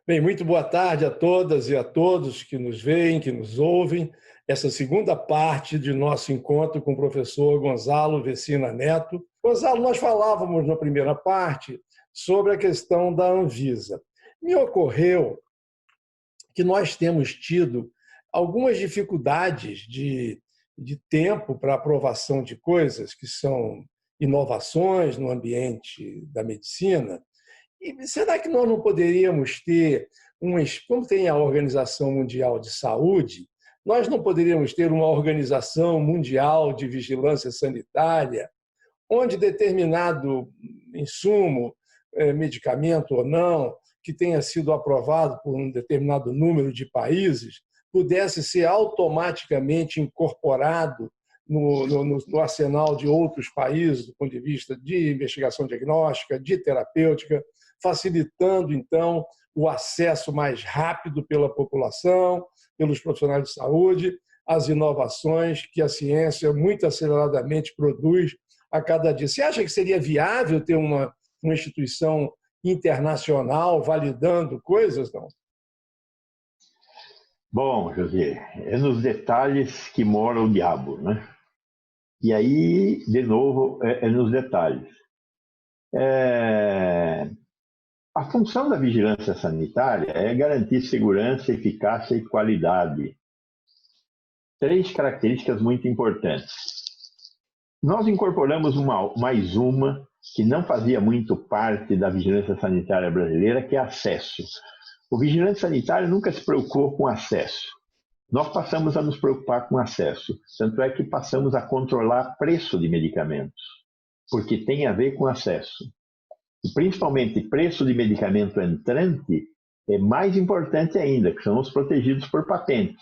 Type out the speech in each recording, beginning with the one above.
Bem, muito boa tarde a todas e a todos que nos veem, que nos ouvem. Essa segunda parte de nosso encontro com o professor Gonzalo Vecina Neto. Gonzalo, nós falávamos na primeira parte sobre a questão da Anvisa. Me ocorreu que nós temos tido algumas dificuldades de tempo para aprovação de coisas que são inovações no ambiente da medicina. E será que nós não poderíamos ter, como tem a Organização Mundial de Saúde, nós não poderíamos ter uma Organização Mundial de Vigilância Sanitária, onde determinado insumo, medicamento ou não, que tenha sido aprovado por um determinado número de países, pudesse ser automaticamente incorporado no arsenal de outros países, do ponto de vista de investigação diagnóstica, de terapêutica, facilitando, então, o acesso mais rápido pela população, pelos profissionais de saúde, às inovações que a ciência muito aceleradamente produz a cada dia. Você acha que seria viável ter uma instituição internacional validando coisas, não? Bom, José, é nos detalhes que mora o diabo, né? E aí, de novo, é nos detalhes. A função da vigilância sanitária é garantir segurança, eficácia e qualidade. Três características muito importantes. Nós incorporamos mais uma que não fazia muito parte da vigilância sanitária brasileira, que é acesso. O vigilante sanitário nunca se preocupou com acesso. Nós passamos a nos preocupar com acesso. Tanto é que passamos a controlar preço de medicamentos, porque tem a ver com acesso. E principalmente preço de medicamento entrante é mais importante ainda, que são os protegidos por patente.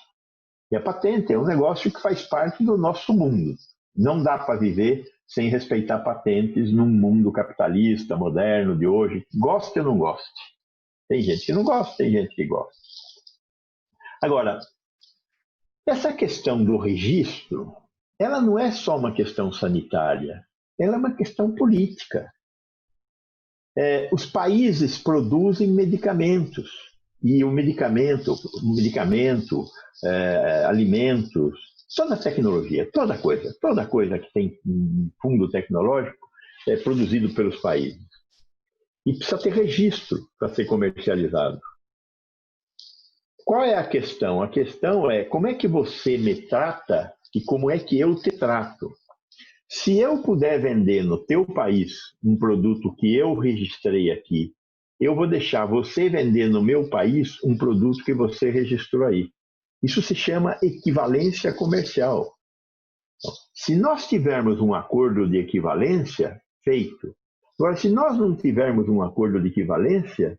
E a patente é um negócio que faz parte do nosso mundo. Não dá para viver sem respeitar patentes num mundo capitalista, moderno, de hoje, goste ou não goste. Tem gente que não gosta, tem gente que gosta. Agora, essa questão do registro, ela não é só uma questão sanitária, ela é uma questão política. Os países produzem medicamentos, e o medicamento, alimentos, toda tecnologia, toda coisa que tem um fundo tecnológico é produzido pelos países. E precisa ter registro para ser comercializado. Qual é a questão? A questão é como é que você me trata e como é que eu te trato. Se eu puder vender no teu país um produto que eu registrei aqui, eu vou deixar você vender no meu país um produto que você registrou aí. Isso se chama equivalência comercial. Se nós tivermos um acordo de equivalência, feito. Agora, se nós não tivermos um acordo de equivalência,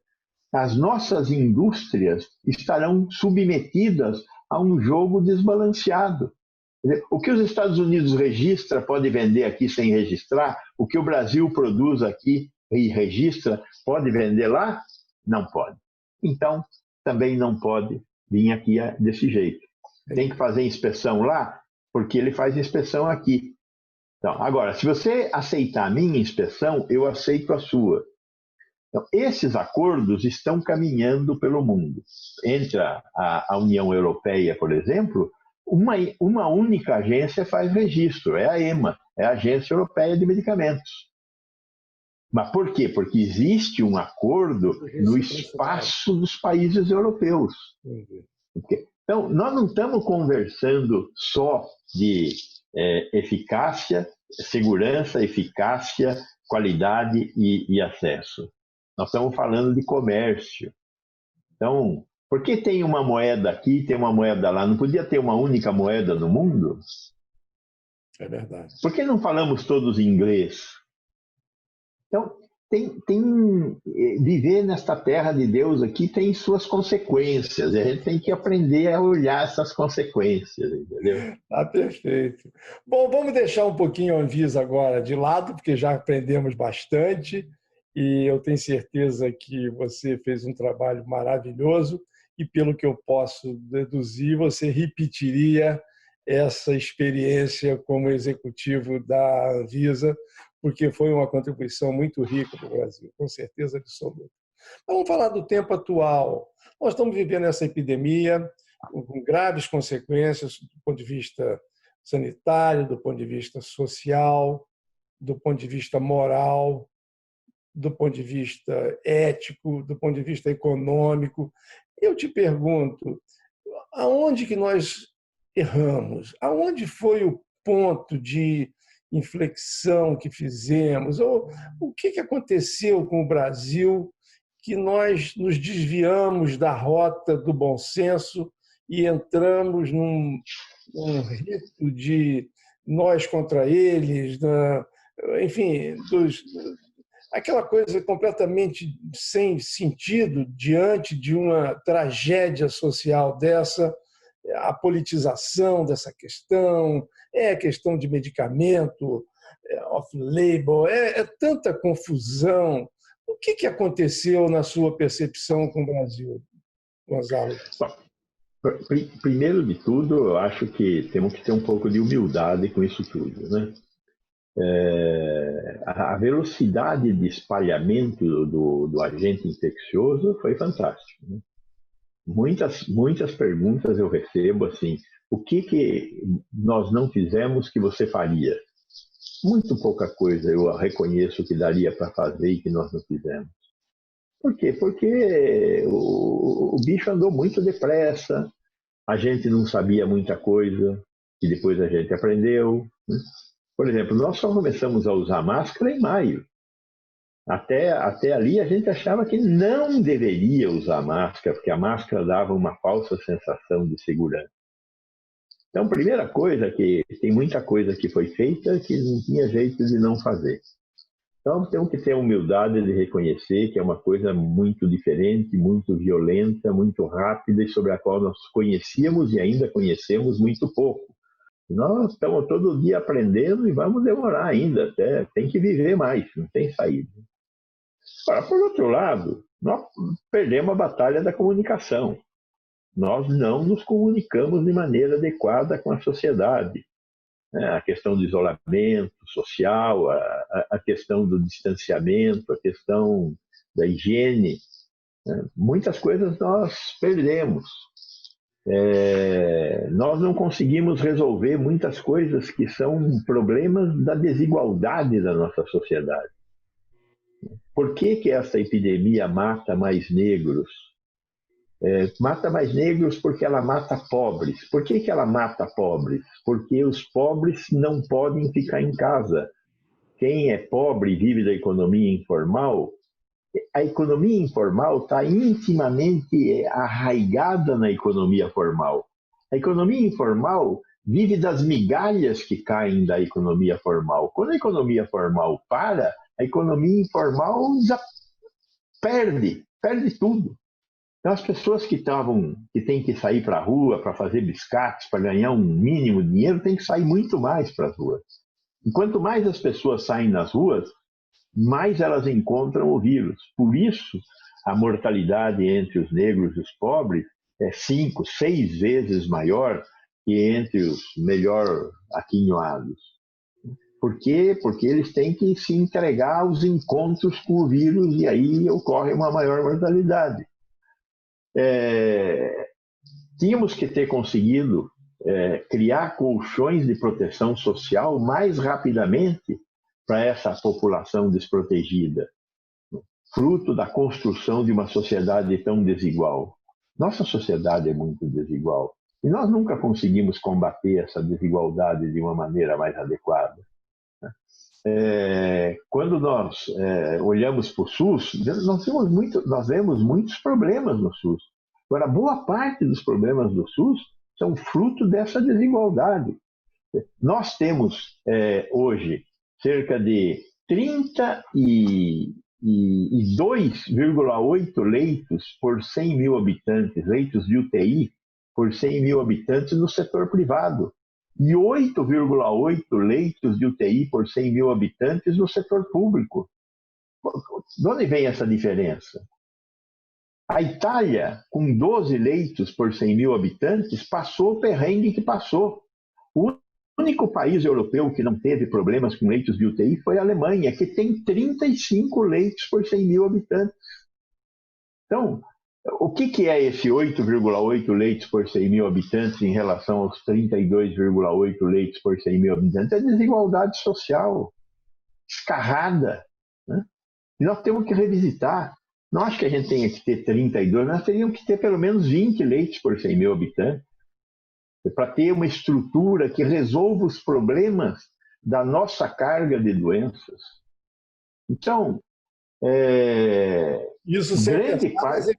as nossas indústrias estarão submetidas a um jogo desbalanceado. O que os Estados Unidos registra pode vender aqui sem registrar, o que o Brasil produz aqui e registra pode vender lá? Não pode. Então, também não pode vir aqui desse jeito. Tem que fazer inspeção lá, porque ele faz inspeção aqui. Então, agora, se você aceitar a minha inspeção, eu aceito a sua. Então, esses acordos estão caminhando pelo mundo. Entre a União Europeia, por exemplo, uma única agência faz registro, é a EMA, é a Agência Europeia de Medicamentos. Mas por quê? Porque existe um acordo no espaço dos países europeus. Então, nós não estamos conversando só de eficácia, segurança, eficácia, qualidade e acesso. Nós estamos falando de comércio. Então, por que tem uma moeda aqui e tem uma moeda lá? Não podia ter uma única moeda no mundo? É verdade. Por que não falamos todos em inglês? Então, viver nesta terra de Deus aqui tem suas consequências. E a gente tem que aprender a olhar essas consequências, entendeu? Tá perfeito. Bom, vamos deixar um pouquinho a Anvisa agora de lado, porque já aprendemos bastante e eu tenho certeza que você fez um trabalho maravilhoso e, pelo que eu posso deduzir, você repetiria essa experiência como executivo da Anvisa, porque foi uma contribuição muito rica para o Brasil, com certeza absoluta. Vamos falar do tempo atual. Nós estamos vivendo essa epidemia com graves consequências do ponto de vista sanitário, do ponto de vista social, do ponto de vista moral, do ponto de vista ético, do ponto de vista econômico. Eu te pergunto, aonde que nós erramos? Aonde foi o ponto de inflexão que fizemos? Ou o que aconteceu com o Brasil que nós nos desviamos da rota do bom senso e entramos num rito de nós contra eles, enfim, aquela coisa completamente sem sentido diante de uma tragédia social dessa, a politização dessa questão, é a questão de medicamento, off-label, é tanta confusão. O que aconteceu na sua percepção com o Brasil, Gonzalo? Primeiro de tudo, eu acho que temos que ter um pouco de humildade com isso tudo, né? A velocidade de espalhamento do agente infeccioso foi fantástica, né? Muitas perguntas eu recebo assim: o que nós não fizemos que você faria? Muito pouca coisa eu reconheço que daria para fazer e que nós não fizemos. Por quê? Porque o bicho andou muito depressa, a gente não sabia muita coisa, e depois a gente aprendeu, né? Por exemplo, nós só começamos a usar máscara em maio. Até ali a gente achava que não deveria usar máscara, porque a máscara dava uma falsa sensação de segurança. Então, primeira coisa, que tem muita coisa que foi feita que não tinha jeito de não fazer. Então, temos que ter a humildade de reconhecer que é uma coisa muito diferente, muito violenta, muito rápida e sobre a qual nós conhecíamos e ainda conhecemos muito pouco. Nós estamos todo dia aprendendo e vamos demorar ainda, até tem que viver mais, não tem saída. Agora, por outro lado, nós perdemos a batalha da comunicação. Nós não nos comunicamos de maneira adequada com a sociedade. A questão do isolamento social, a questão do distanciamento, a questão da higiene, né? Muitas coisas nós perdemos. Nós não conseguimos resolver muitas coisas que são problemas da desigualdade da nossa sociedade. Por que essa epidemia mata mais negros? Mata mais negros porque ela mata pobres. Por que ela mata pobres? Porque os pobres não podem ficar em casa. Quem é pobre e vive da economia informal, a economia informal está intimamente arraigada na economia formal. A economia informal vive das migalhas que caem da economia formal. Quando a economia formal para, a economia informal perde tudo. Então, as pessoas que têm que sair para a rua para fazer biscates, para ganhar um mínimo de dinheiro, têm que sair muito mais para as ruas. E quanto mais as pessoas saem nas ruas, mais elas encontram o vírus. Por isso, a mortalidade entre os negros e os pobres é 5, 6 vezes maior que entre os melhor aquinhoados. Por quê? Porque eles têm que se entregar aos encontros com o vírus e aí ocorre uma maior mortalidade. Tínhamos que ter conseguido criar colchões de proteção social mais rapidamente para essa população desprotegida, fruto da construção de uma sociedade tão desigual. Nossa sociedade é muito desigual e nós nunca conseguimos combater essa desigualdade de uma maneira mais adequada. Quando nós olhamos para o SUS, nós vemos muitos problemas no SUS. Agora, boa parte dos problemas do SUS são fruto dessa desigualdade. Nós temos hoje cerca de 32,8 leitos por 100 mil habitantes, leitos de UTI por 100 mil habitantes no setor privado, e 8,8 leitos de UTI por 100 mil habitantes no setor público. De onde vem essa diferença? A Itália, com 12 leitos por 100 mil habitantes, passou o perrengue que passou. O único país europeu que não teve problemas com leitos de UTI foi a Alemanha, que tem 35 leitos por 100 mil habitantes. Então, o que é esse 8,8 leitos por 100 mil habitantes em relação aos 32,8 leitos por 100 mil habitantes? É desigualdade social escarrada, né? E nós temos que revisitar. Não acho que a gente tenha que ter 32, nós teríamos que ter pelo menos 20 leitos por 100 mil habitantes, para ter uma estrutura que resolva os problemas da nossa carga de doenças. Então, isso sem grande pensar parte...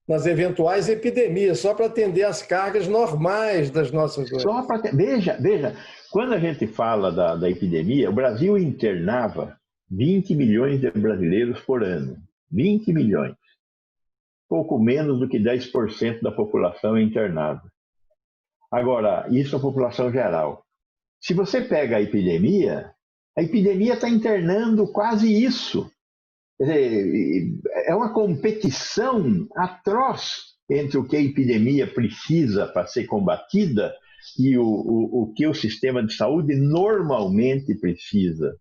nas eventuais epidemias, só para atender às cargas normais das nossas doenças. Veja, quando a gente fala da epidemia, o Brasil internava 20 milhões de brasileiros por ano. 20 milhões. Pouco menos do que 10% da população é internada. Agora, isso é a população geral. Se você pega a epidemia está internando quase isso. Quer dizer, é uma competição atroz entre o que a epidemia precisa para ser combatida e o que o sistema de saúde normalmente precisa.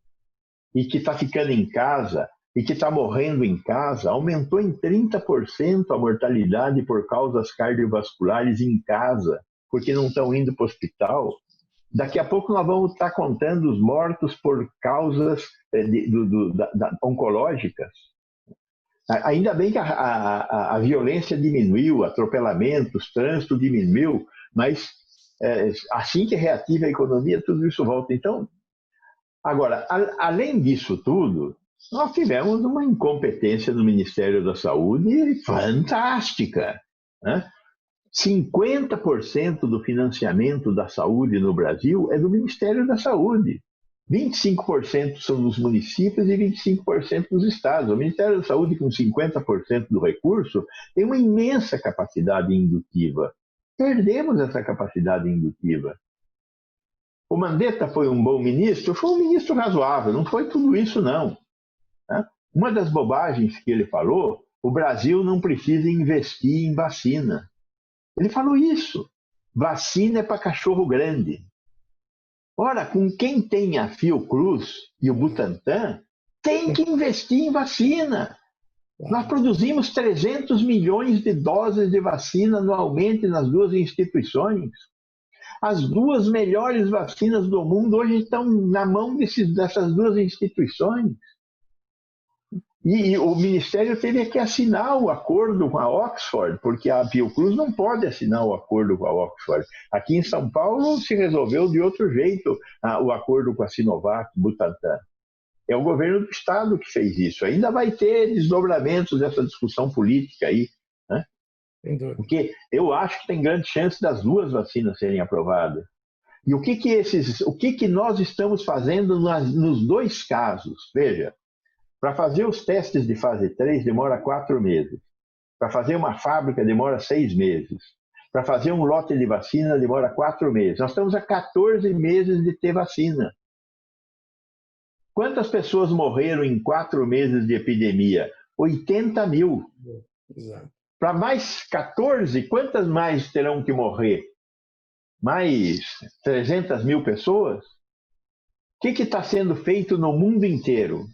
E que está ficando em casa, e que está morrendo em casa. Aumentou em 30% a mortalidade por causas cardiovasculares em casa, porque não estão indo para o hospital. Daqui a pouco nós vamos estar contando os mortos por causas oncológicas. Ainda bem que a violência diminuiu, atropelamentos, trânsito diminuiu, mas assim que reativa a economia, tudo isso volta. Então, agora, além disso tudo, nós tivemos uma incompetência no Ministério da Saúde fantástica, né? 50% do financiamento da saúde no Brasil é do Ministério da Saúde. 25% são nos municípios e 25% nos estados. O Ministério da Saúde, com 50% do recurso, tem uma imensa capacidade indutiva. Perdemos essa capacidade indutiva. O Mandetta foi um bom ministro? Foi um ministro razoável, não foi tudo isso, não. Uma das bobagens que ele falou, o Brasil não precisa investir em vacina. Ele falou isso. Vacina é para cachorro grande. Ora, com quem tem a Fiocruz e o Butantan, tem que investir em vacina. Nós produzimos 300 milhões de doses de vacina anualmente nas duas instituições. As duas melhores vacinas do mundo hoje estão na mão dessas duas instituições. E o Ministério teve que assinar o acordo com a Oxford, porque a Fiocruz não pode assinar o acordo com a Oxford. Aqui em São Paulo se resolveu de outro jeito o acordo com a Sinovac, Butantan. É o governo do Estado que fez isso. Ainda vai ter desdobramentos dessa discussão política aí, né? Porque eu acho que tem grande chance das duas vacinas serem aprovadas. E o que nós estamos fazendo nos dois casos? Veja, para fazer os testes de fase 3 demora 4 meses. Para fazer uma fábrica demora 6 meses. Para fazer um lote de vacina demora 4 meses. Nós estamos há 14 meses de ter vacina. Quantas pessoas morreram em 4 meses de epidemia? 80 mil. Para mais 14, quantas mais terão que morrer? Mais 300 mil pessoas? O que está sendo feito no mundo inteiro?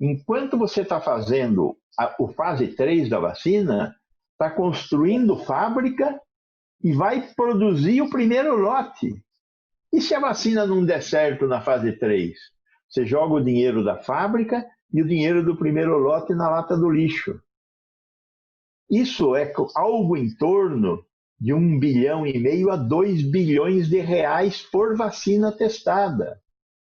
Enquanto você está fazendo o fase 3 da vacina, está construindo fábrica e vai produzir o primeiro lote. E se a vacina não der certo na fase 3? Você joga o dinheiro da fábrica e o dinheiro do primeiro lote na lata do lixo. Isso é algo em torno de 1,5 bilhão a 2 bilhões de reais por vacina testada.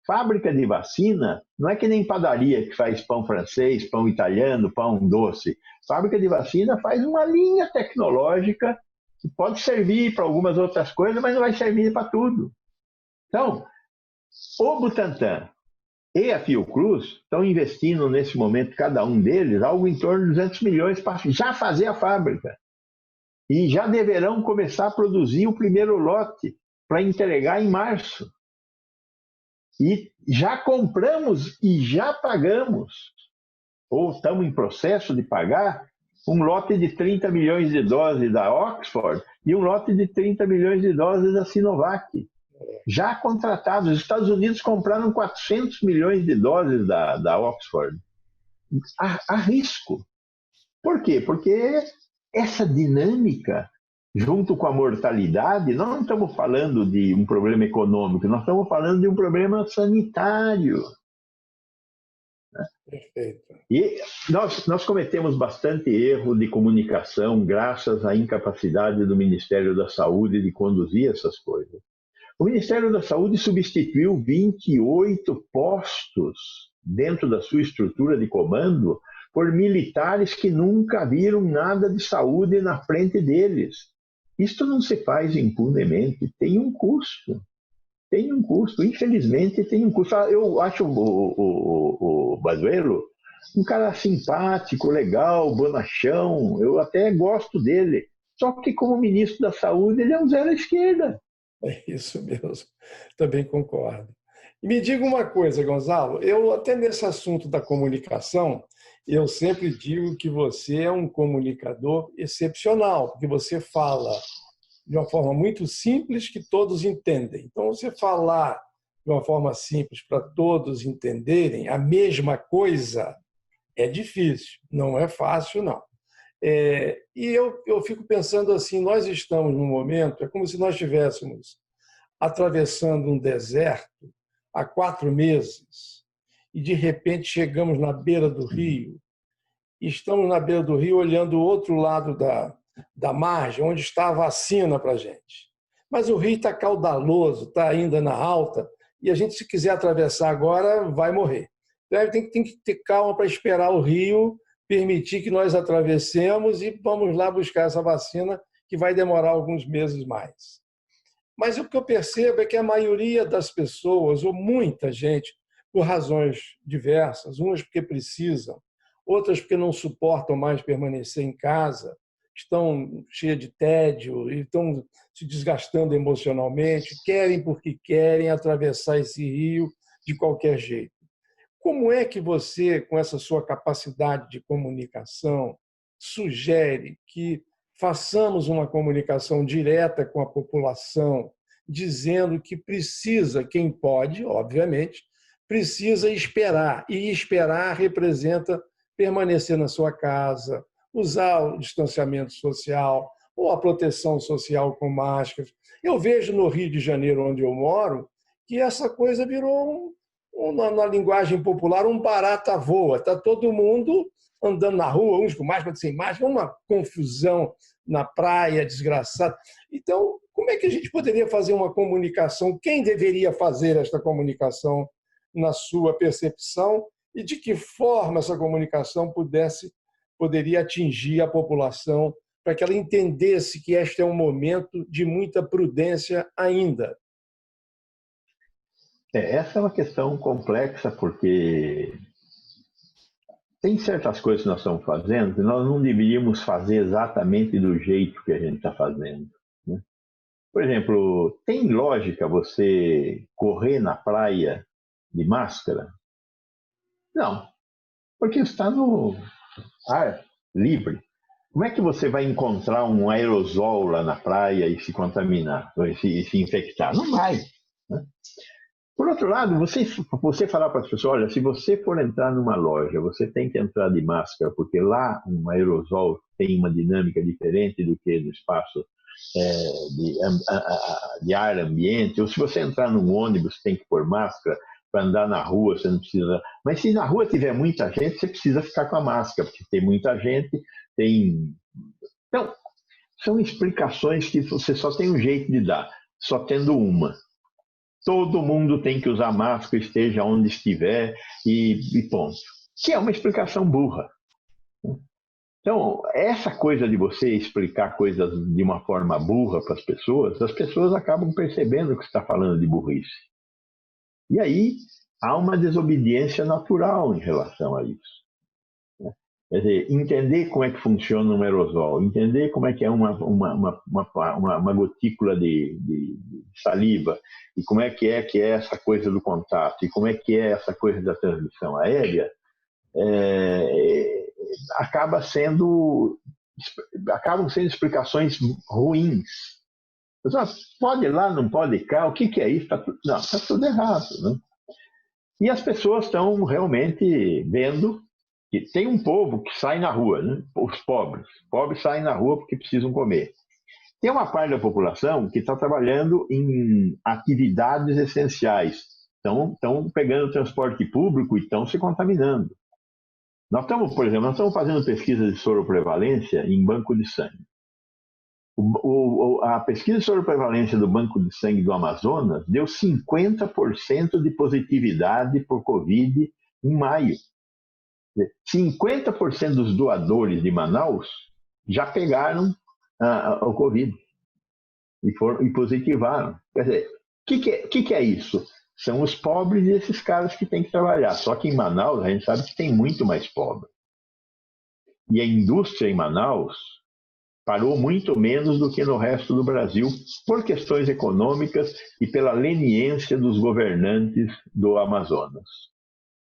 Fábrica de vacina não é que nem padaria que faz pão francês, pão italiano, pão doce. Fábrica de vacina faz uma linha tecnológica que pode servir para algumas outras coisas, mas não vai servir para tudo. Então, o Butantan e a Fiocruz estão investindo nesse momento, cada um deles, algo em torno de 200 milhões para já fazer a fábrica. E já deverão começar a produzir o primeiro lote para entregar em março. E já compramos e já pagamos, ou estamos em processo de pagar, um lote de 30 milhões de doses da Oxford e um lote de 30 milhões de doses da Sinovac. Já contratados. Os Estados Unidos compraram 400 milhões de doses da Oxford. Há risco. Por quê? Porque essa dinâmica, junto com a mortalidade, nós não estamos falando de um problema econômico, nós estamos falando de um problema sanitário. Perfeito. E nós cometemos bastante erro de comunicação graças à incapacidade do Ministério da Saúde de conduzir essas coisas. O Ministério da Saúde substituiu 28 postos dentro da sua estrutura de comando por militares que nunca viram nada de saúde na frente deles. Isto não se faz impunemente, tem um custo. Tem um custo, infelizmente tem um custo. Eu acho o Bazuelo um cara simpático, legal, bonachão, eu até gosto dele. Só que como ministro da Saúde ele é um zero à esquerda. É isso mesmo, também concordo. E me diga uma coisa, Gonzalo, eu até nesse assunto da comunicação, eu sempre digo que você é um comunicador excepcional, porque você fala de uma forma muito simples que todos entendem. Então, você falar de uma forma simples para todos entenderem a mesma coisa é difícil, não é fácil, não. E eu fico pensando assim, nós estamos num momento, é como se nós estivéssemos atravessando um deserto há 4 meses e, de repente, chegamos na beira do rio. E estamos na beira do rio olhando o outro lado da margem, onde está a vacina para a gente. Mas o rio está caudaloso, está ainda na alta, e a gente, se quiser atravessar agora, vai morrer. Então, tem que ter calma para esperar o rio permitir que nós atravessemos e vamos lá buscar essa vacina, que vai demorar alguns meses mais. Mas o que eu percebo é que a maioria das pessoas, ou muita gente, por razões diversas, umas porque precisam, outras porque não suportam mais permanecer em casa, estão cheias de tédio e estão se desgastando emocionalmente, querem porque querem atravessar esse rio de qualquer jeito. Como é que você, com essa sua capacidade de comunicação, sugere que façamos uma comunicação direta com a população, dizendo que precisa, quem pode, obviamente, precisa esperar, e esperar representa permanecer na sua casa, usar o distanciamento social ou a proteção social com máscaras. Eu vejo no Rio de Janeiro, onde eu moro, que essa coisa virou, na linguagem popular, um barata voa. Está todo mundo andando na rua, uns com máscara, sem máscara, uma confusão na praia, desgraçada. Então, como é que a gente poderia fazer uma comunicação? Quem deveria fazer esta comunicação na sua percepção? E de que forma essa comunicação poderia atingir a população para que ela entendesse que este é um momento de muita prudência ainda? Essa é uma questão complexa, porque tem certas coisas que nós estamos fazendo que nós não deveríamos fazer exatamente do jeito que a gente está fazendo, né? Por exemplo, tem lógica você correr na praia de máscara? Não, porque está no ar livre. Como é que você vai encontrar um aerosol lá na praia e se contaminar, ou se infectar? Não vai, né? Por outro lado, você falar para as pessoas, olha, se você for entrar numa loja, você tem que entrar de máscara, porque lá um aerosol tem uma dinâmica diferente do que no espaço de ar ambiente. Ou se você entrar num ônibus, tem que pôr máscara. Para andar na rua, você não precisa. Mas se na rua tiver muita gente, você precisa ficar com a máscara, porque tem muita gente, tem. Então, são explicações que você só tem um jeito de dar, só tendo uma. Todo mundo tem que usar máscara, esteja onde estiver, e ponto. Que é uma explicação burra. Então, essa coisa de você explicar coisas de uma forma burra para as pessoas acabam percebendo que você está falando de burrice. E aí há uma desobediência natural em relação a isso. Quer dizer, entender como é que funciona um aerosol, entender como é que é uma gotícula de saliva, e como é que é essa coisa do contato, e como é que é essa coisa da transmissão aérea, acabam sendo explicações ruins. Pode ir lá, não pode ir cá, o que é isso? Não, está tudo errado, né? E as pessoas estão realmente vendo que tem um povo que sai na rua, né? Os pobres. Os pobres saem na rua porque precisam comer. Tem uma parte da população que está trabalhando em atividades essenciais. Estão pegando o transporte público e estão se contaminando. Nós estamos, por exemplo, fazendo pesquisa de soroprevalência em banco de sangue. A pesquisa de soroprevalência do Banco de Sangue do Amazonas deu 50% de positividade por Covid em maio. 50% dos doadores de Manaus já pegaram o Covid e positivaram. Quer dizer, o que é isso? São os pobres e esses caras que têm que trabalhar. Só que em Manaus a gente sabe que tem muito mais pobre. E a indústria em Manaus parou muito menos do que no resto do Brasil, por questões econômicas e pela leniência dos governantes do Amazonas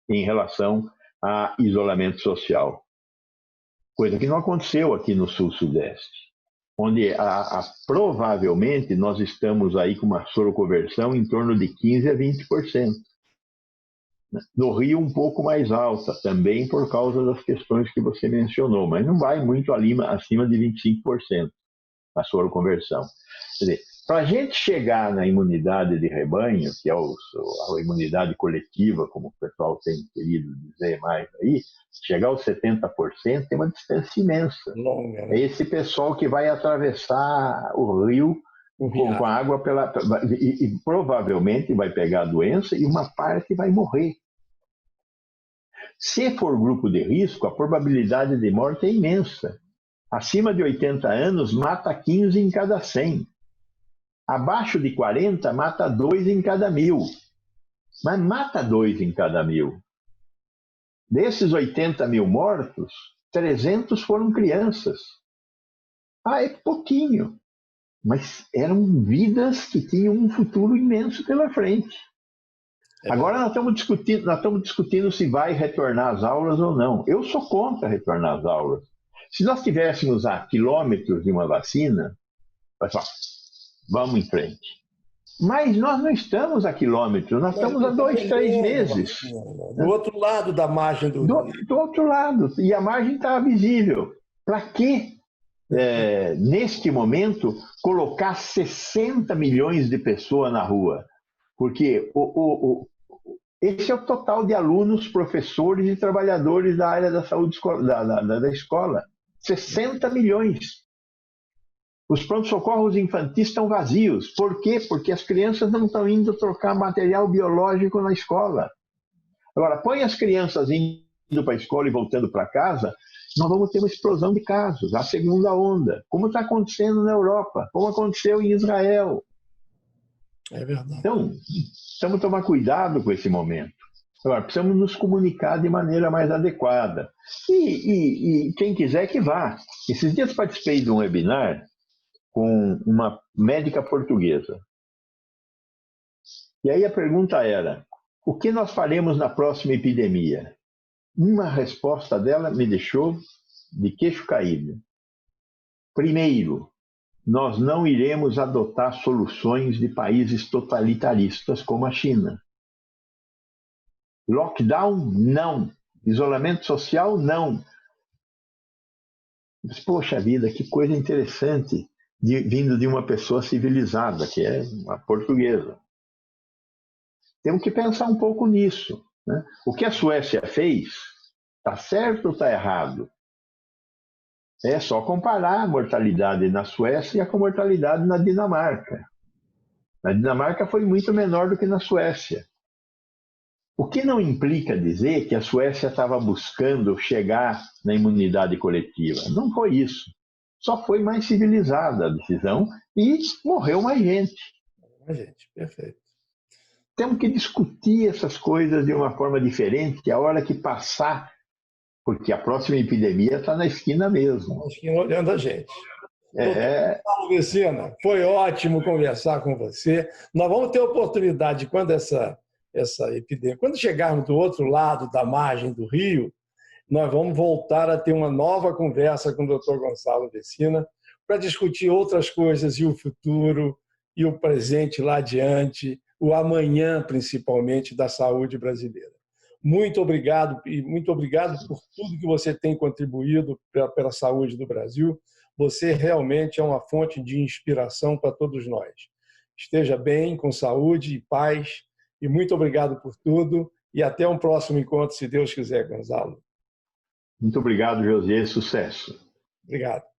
em relação a isolamento social. Coisa que não aconteceu aqui no Sul-Sudeste, onde provavelmente nós estamos aí com uma soroconversão em torno de 15% a 20%. No Rio, um pouco mais alta, também por causa das questões que você mencionou, mas não vai muito acima de 25% a soroconversão. Quer dizer, para a gente chegar na imunidade de rebanho, que é a imunidade coletiva, como o pessoal tem querido dizer mais aí, chegar aos 70% tem uma distância imensa. Longa, né? É esse pessoal que vai atravessar o rio com a água e provavelmente vai pegar a doença e uma parte vai morrer. Se for grupo de risco, a probabilidade de morte é imensa. Acima de 80 anos, mata 15 em cada 100. Abaixo de 40, mata 2 em cada 1000. Mas mata 2 em cada 1000. Desses 80 mil mortos, 300 foram crianças. É pouquinho. Mas eram vidas que tinham um futuro imenso pela frente. Agora nós estamos discutindo se vai retornar às aulas ou não. Eu sou contra retornar às aulas. Se nós tivéssemos a quilômetros de uma vacina, pessoal, vamos em frente. Mas nós não estamos a quilômetros, nós estamos a 2, 3 meses. Do outro lado da margem do rio. Do outro lado. E a margem está visível. Para que, neste momento, colocar 60 milhões de pessoas na rua? Porque esse é o total de alunos, professores e trabalhadores da área da saúde da escola. 60 milhões. Os pronto-socorros infantis estão vazios. Por quê? Porque as crianças não estão indo trocar material biológico na escola. Agora, põe as crianças indo para a escola e voltando para casa, nós vamos ter uma explosão de casos, a segunda onda, como está acontecendo na Europa, como aconteceu em Israel. É verdade. Então, precisamos tomar cuidado com esse momento. Agora, precisamos nos comunicar de maneira mais adequada. E quem quiser que vá. Esses dias participei de um webinar com uma médica portuguesa. E aí a pergunta era, o que nós faremos na próxima epidemia? Uma resposta dela me deixou de queixo caído. Primeiro, nós não iremos adotar soluções de países totalitaristas como a China. Lockdown, não. Isolamento social, não. Mas, poxa vida, que coisa interessante vindo de uma pessoa civilizada, que é uma portuguesa. Temos que pensar um pouco nisso, né? O que a Suécia fez, está certo ou está errado? É só comparar a mortalidade na Suécia com a mortalidade na Dinamarca. Na Dinamarca foi muito menor do que na Suécia. O que não implica dizer que a Suécia estava buscando chegar na imunidade coletiva. Não foi isso. Só foi mais civilizada a decisão e morreu mais gente. Perfeito. Temos que discutir essas coisas de uma forma diferente a hora que passar, porque a próxima epidemia está na esquina mesmo. Na esquina olhando a gente. Paulo Vecina, foi ótimo conversar com você. Nós vamos ter oportunidade, quando essa epidemia, quando chegarmos do outro lado da margem do rio, nós vamos voltar a ter uma nova conversa com o Dr. Gonçalo Vecina para discutir outras coisas e o futuro e o presente lá adiante, o amanhã, principalmente, da saúde brasileira. Muito obrigado e muito obrigado por tudo que você tem contribuído pela saúde do Brasil. Você realmente é uma fonte de inspiração para todos nós. Esteja bem, com saúde e paz. E muito obrigado por tudo. E até um próximo encontro, se Deus quiser, Gonzalo. Muito obrigado, José. Sucesso. Obrigado.